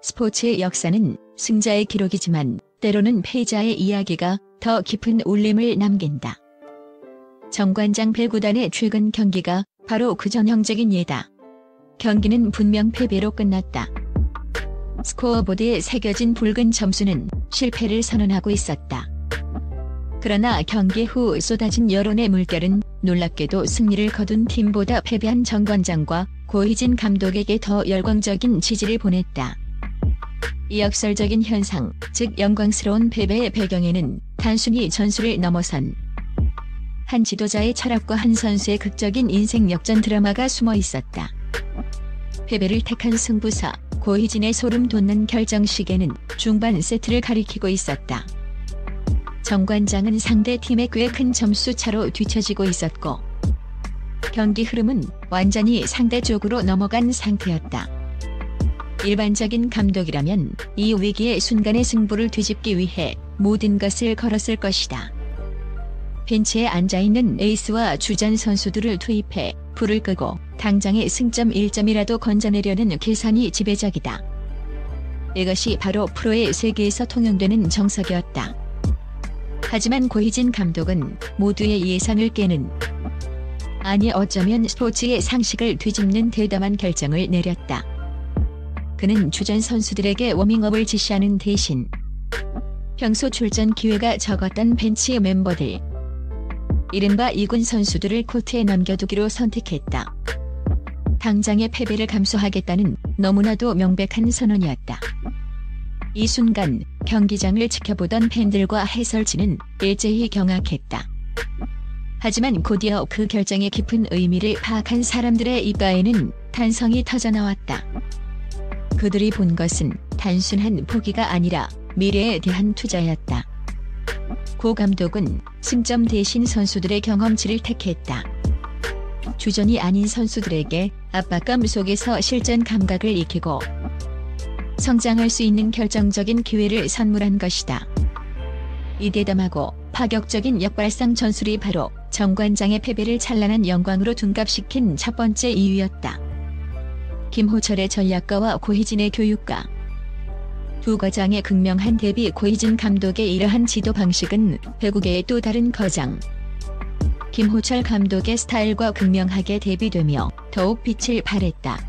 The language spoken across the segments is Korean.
스포츠의 역사는 승자의 기록이지만 때로는 패자의 이야기가 더 깊은 울림을 남긴다. 정관장 배구단의 최근 경기가 바로 그 전형적인 예다. 경기는 분명 패배로 끝났다. 스코어보드에 새겨진 붉은 점수는 실패를 선언하고 있었다. 그러나 경기 후 쏟아진 여론의 물결은 놀랍게도 승리를 거둔 팀보다 패배한 정관장과 고희진 감독에게 더 열광적인 지지를 보냈다. 이 역설적인 현상, 즉 영광스러운 패배의 배경에는 단순히 전술을 넘어선 한 지도자의 철학과 한 선수의 극적인 인생 역전 드라마가 숨어 있었다. 패배를 택한 승부사, 고희진의 소름 돋는 결정시계는 중반 세트를 가리키고 있었다. 정관장은 상대 팀의 꽤 큰 점수 차로 뒤처지고 있었고 경기 흐름은 완전히 상대 쪽으로 넘어간 상태였다. 일반적인 감독이라면 이 위기의 순간의 승부를 뒤집기 위해 모든 것을 걸었을 것이다. 벤치에 앉아있는 에이스와 주전 선수들을 투입해 불을 끄고 당장의 승점 1점이라도 건져내려는 계산이 지배적이다. 이것이 바로 프로의 세계에서 통용되는 정석이었다. 하지만 고희진 감독은 모두의 예상을 깨는, 아니 어쩌면 스포츠의 상식을 뒤집는 대담한 결정을 내렸다. 그는 주전 선수들에게 워밍업을 지시하는 대신 평소 출전 기회가 적었던 벤치 멤버들, 이른바 2군 선수들을 코트에 남겨두기로 선택했다. 당장의 패배를 감수하겠다는 너무나도 명백한 선언이었다. 이 순간 경기장을 지켜보던 팬들과 해설진은 일제히 경악했다. 하지만 곧이어 그 결정의 깊은 의미를 파악한 사람들의 입가에는 탄성이 터져나왔다. 그들이 본 것은 단순한 포기가 아니라 미래에 대한 투자였다. 고 감독은 승점 대신 선수들의 경험치를 택했다. 주전이 아닌 선수들에게 압박감 속에서 실전 감각을 익히고 성장할 수 있는 결정적인 기회를 선물한 것이다. 이 대담하고 파격적인 역발상 전술이 바로 정관장의 패배를 찬란한 영광으로 둔갑시킨 첫 번째 이유였다. 김호철의 전략가와 고희진의 교육가. 두 과장의 극명한 대비. 고희진 감독의 이러한 지도 방식은 배구계의 또 다른 거장 김호철 감독의 스타일과 극명하게 대비되며 더욱 빛을 발했다.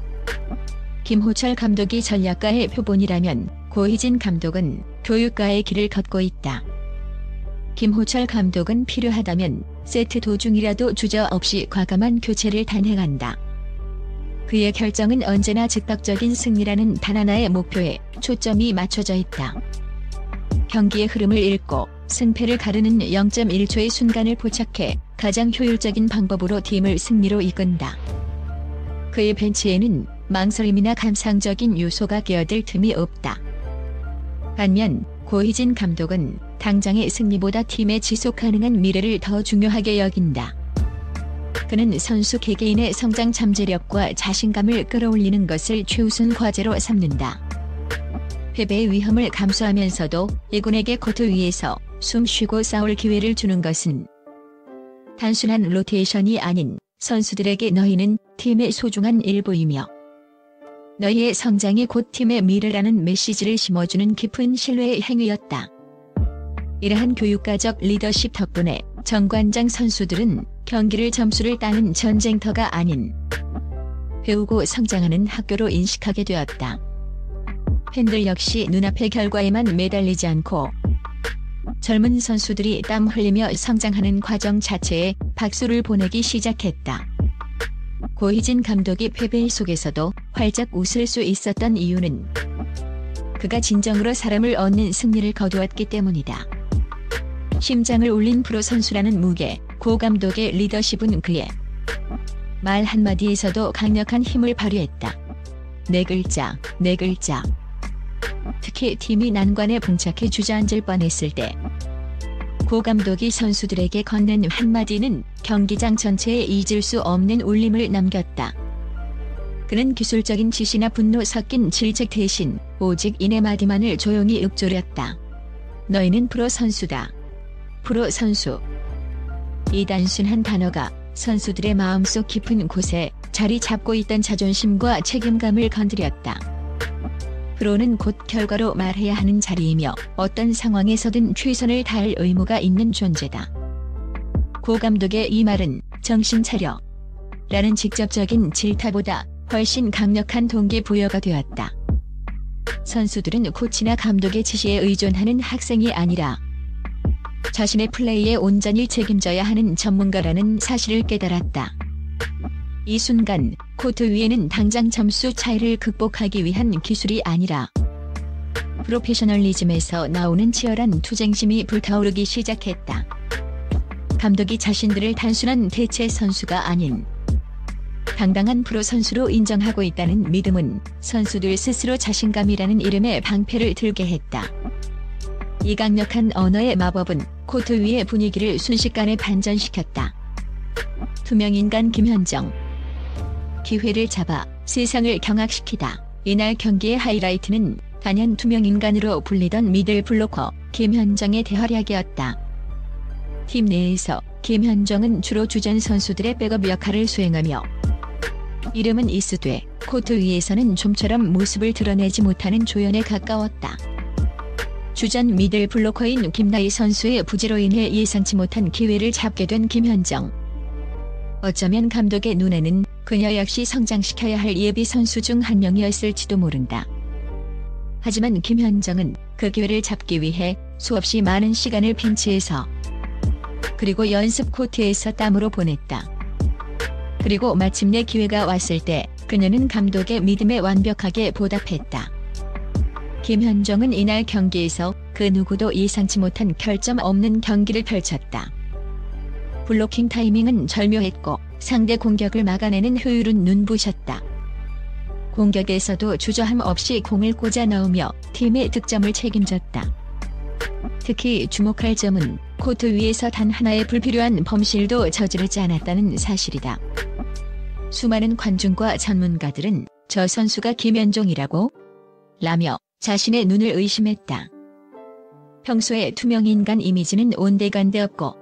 김호철 감독이 전략가의 표본이라면 고희진 감독은 교육가의 길을 걷고 있다. 김호철 감독은 필요하다면 세트 도중이라도 주저없이 과감한 교체를 단행한다. 그의 결정은 언제나 즉각적인 승리라는 단 하나의 목표에 초점이 맞춰져 있다. 경기의 흐름을 읽고 승패를 가르는 0.1초의 순간을 포착해 가장 효율적인 방법으로 팀을 승리로 이끈다. 그의 벤치에는 망설임이나 감상적인 요소가 끼어들 틈이 없다. 반면 고희진 감독은 당장의 승리보다 팀의 지속 가능한 미래를 더 중요하게 여긴다. 그는 선수 개개인의 성장 잠재력과 자신감을 끌어올리는 것을 최우선 과제로 삼는다. 패배의 위험을 감수하면서도 2군에게 코트 위에서 숨 쉬고 싸울 기회를 주는 것은 단순한 로테이션이 아닌 선수들에게 너희는 팀의 소중한 일부이며 너희의 성장이 곧 팀의 미래라는 메시지를 심어주는 깊은 신뢰의 행위였다. 이러한 교육가적 리더십 덕분에 정관장 선수들은 경기를 점수를 따는 전쟁터가 아닌 배우고 성장하는 학교로 인식하게 되었다. 팬들 역시 눈앞의 결과에만 매달리지 않고 젊은 선수들이 땀 흘리며 성장하는 과정 자체에 박수를 보내기 시작했다. 고희진 감독이 패배 속에서도 활짝 웃을 수 있었던 이유는 그가 진정으로 사람을 얻는 승리를 거두었기 때문이다. 심장을 울린 프로 선수라는 무게, 고 감독의 리더십은 그의 말 한마디에서도 강력한 힘을 발휘했다. 네 글자, 네 글자. 특히 팀이 난관에 봉착해 주저앉을 뻔했을 때 고 감독이 선수들에게 건넨 한마디는 경기장 전체에 잊을 수 없는 울림을 남겼다. 그는 기술적인 지시나 분노 섞인 질책 대신 오직 이네 마디만을 조용히 읊조렸다. 너희는 프로 선수다. 프로 선수. 이 단순한 단어가 선수들의 마음속 깊은 곳에 자리 잡고 있던 자존심과 책임감을 건드렸다. 프로는 곧 결과로 말해야 하는 자리이며 어떤 상황에서든 최선을 다할 의무가 있는 존재다. 고 감독의 이 말은 정신 차려 라는 직접적인 질타보다 훨씬 강력한 동기부여가 되었다. 선수들은 코치나 감독의 지시에 의존하는 학생이 아니라 자신의 플레이에 온전히 책임져야 하는 전문가라는 사실을 깨달았다. 이 순간 코트 위에는 당장 점수 차이를 극복하기 위한 기술이 아니라 프로페셔널리즘에서 나오는 치열한 투쟁심이 불타오르기 시작했다. 감독이 자신들을 단순한 대체 선수가 아닌 당당한 프로 선수로 인정하고 있다는 믿음은 선수들 스스로 자신감이라는 이름의 방패를 들게 했다. 이 강력한 언어의 마법은 코트 위의 분위기를 순식간에 반전시켰다. 투명인간 김현정. 기회를 잡아 세상을 경악시키다. 이날 경기의 하이라이트는 단연 투명인간으로 불리던 미들 블로커 김현정의 대활약이었다. 팀 내에서 김현정은 주로 주전 선수들의 백업 역할을 수행하며 이름은 있으되 코트 위에서는 좀처럼 모습을 드러내지 못하는 조연에 가까웠다. 주전 미들 블로커인 김나희 선수의 부재로 인해 예상치 못한 기회를 잡게 된 김현정. 어쩌면 감독의 눈에는 그녀 역시 성장시켜야 할 예비 선수 중 한 명이었을지도 모른다. 하지만 김현정은 그 기회를 잡기 위해 수없이 많은 시간을 벤치에서 그리고 연습 코트에서 땀으로 보냈다. 그리고 마침내 기회가 왔을 때 그녀는 감독의 믿음에 완벽하게 보답했다. 김현정은 이날 경기에서 그 누구도 예상치 못한 결점 없는 경기를 펼쳤다. 블로킹 타이밍은 절묘했고 상대 공격을 막아내는 효율은 눈부셨다. 공격에서도 주저함 없이 공을 꽂아 넣으며 팀의 득점을 책임졌다. 특히 주목할 점은 코트 위에서 단 하나의 불필요한 범실도 저지르지 않았다는 사실이다. 수많은 관중과 전문가들은 저 선수가 김현정이라고? 라며 자신의 눈을 의심했다. 평소에 투명인간 이미지는 온데간데 없고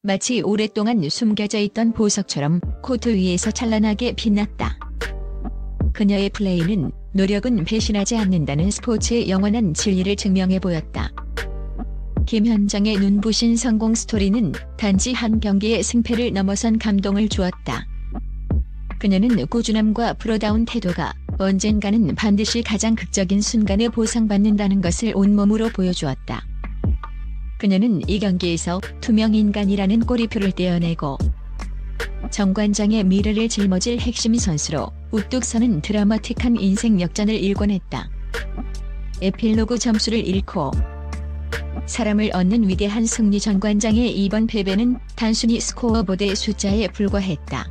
마치 오랫동안 숨겨져 있던 보석처럼 코트 위에서 찬란하게 빛났다. 그녀의 플레이는 노력은 배신하지 않는다는 스포츠의 영원한 진리를 증명해 보였다. 김현정의 눈부신 성공 스토리는 단지 한 경기의 승패를 넘어선 감동을 주었다. 그녀는 꾸준함과 프로다운 태도가 언젠가는 반드시 가장 극적인 순간에 보상받는다는 것을 온몸으로 보여주었다. 그녀는 이 경기에서 투명인간이라는 꼬리표를 떼어내고 정관장의 미래를 짊어질 핵심 선수로 우뚝 서는 드라마틱한 인생 역전을 일궈냈다. 에필로그 점수를 잃고 사람을 얻는 위대한 승리. 정관장의 이번 패배는 단순히 스코어보드의 숫자에 불과했다.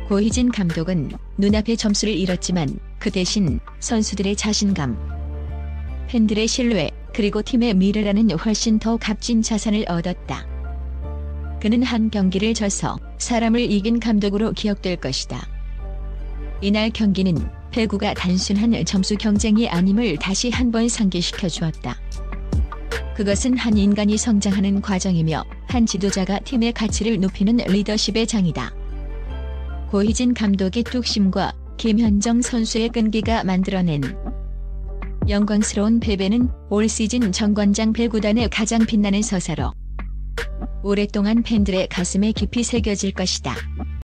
고희진 감독은 눈앞에 점수를 잃었지만 그 대신 선수들의 자신감, 팬들의 신뢰, 그리고 팀의 미래라는 훨씬 더 값진 자산을 얻었다. 그는 한 경기를 져서 사람을 이긴 감독으로 기억될 것이다. 이날 경기는 배구가 단순한 점수 경쟁이 아님을 다시 한번 상기시켜 주었다. 그것은 한 인간이 성장하는 과정이며 한 지도자가 팀의 가치를 높이는 리더십의 장이다. 고희진 감독의 뚝심과 김현정 선수의 끈기가 만들어낸 영광스러운 패배는 올 시즌 정관장 배구단의 가장 빛나는 서사로 오랫동안 팬들의 가슴에 깊이 새겨질 것이다.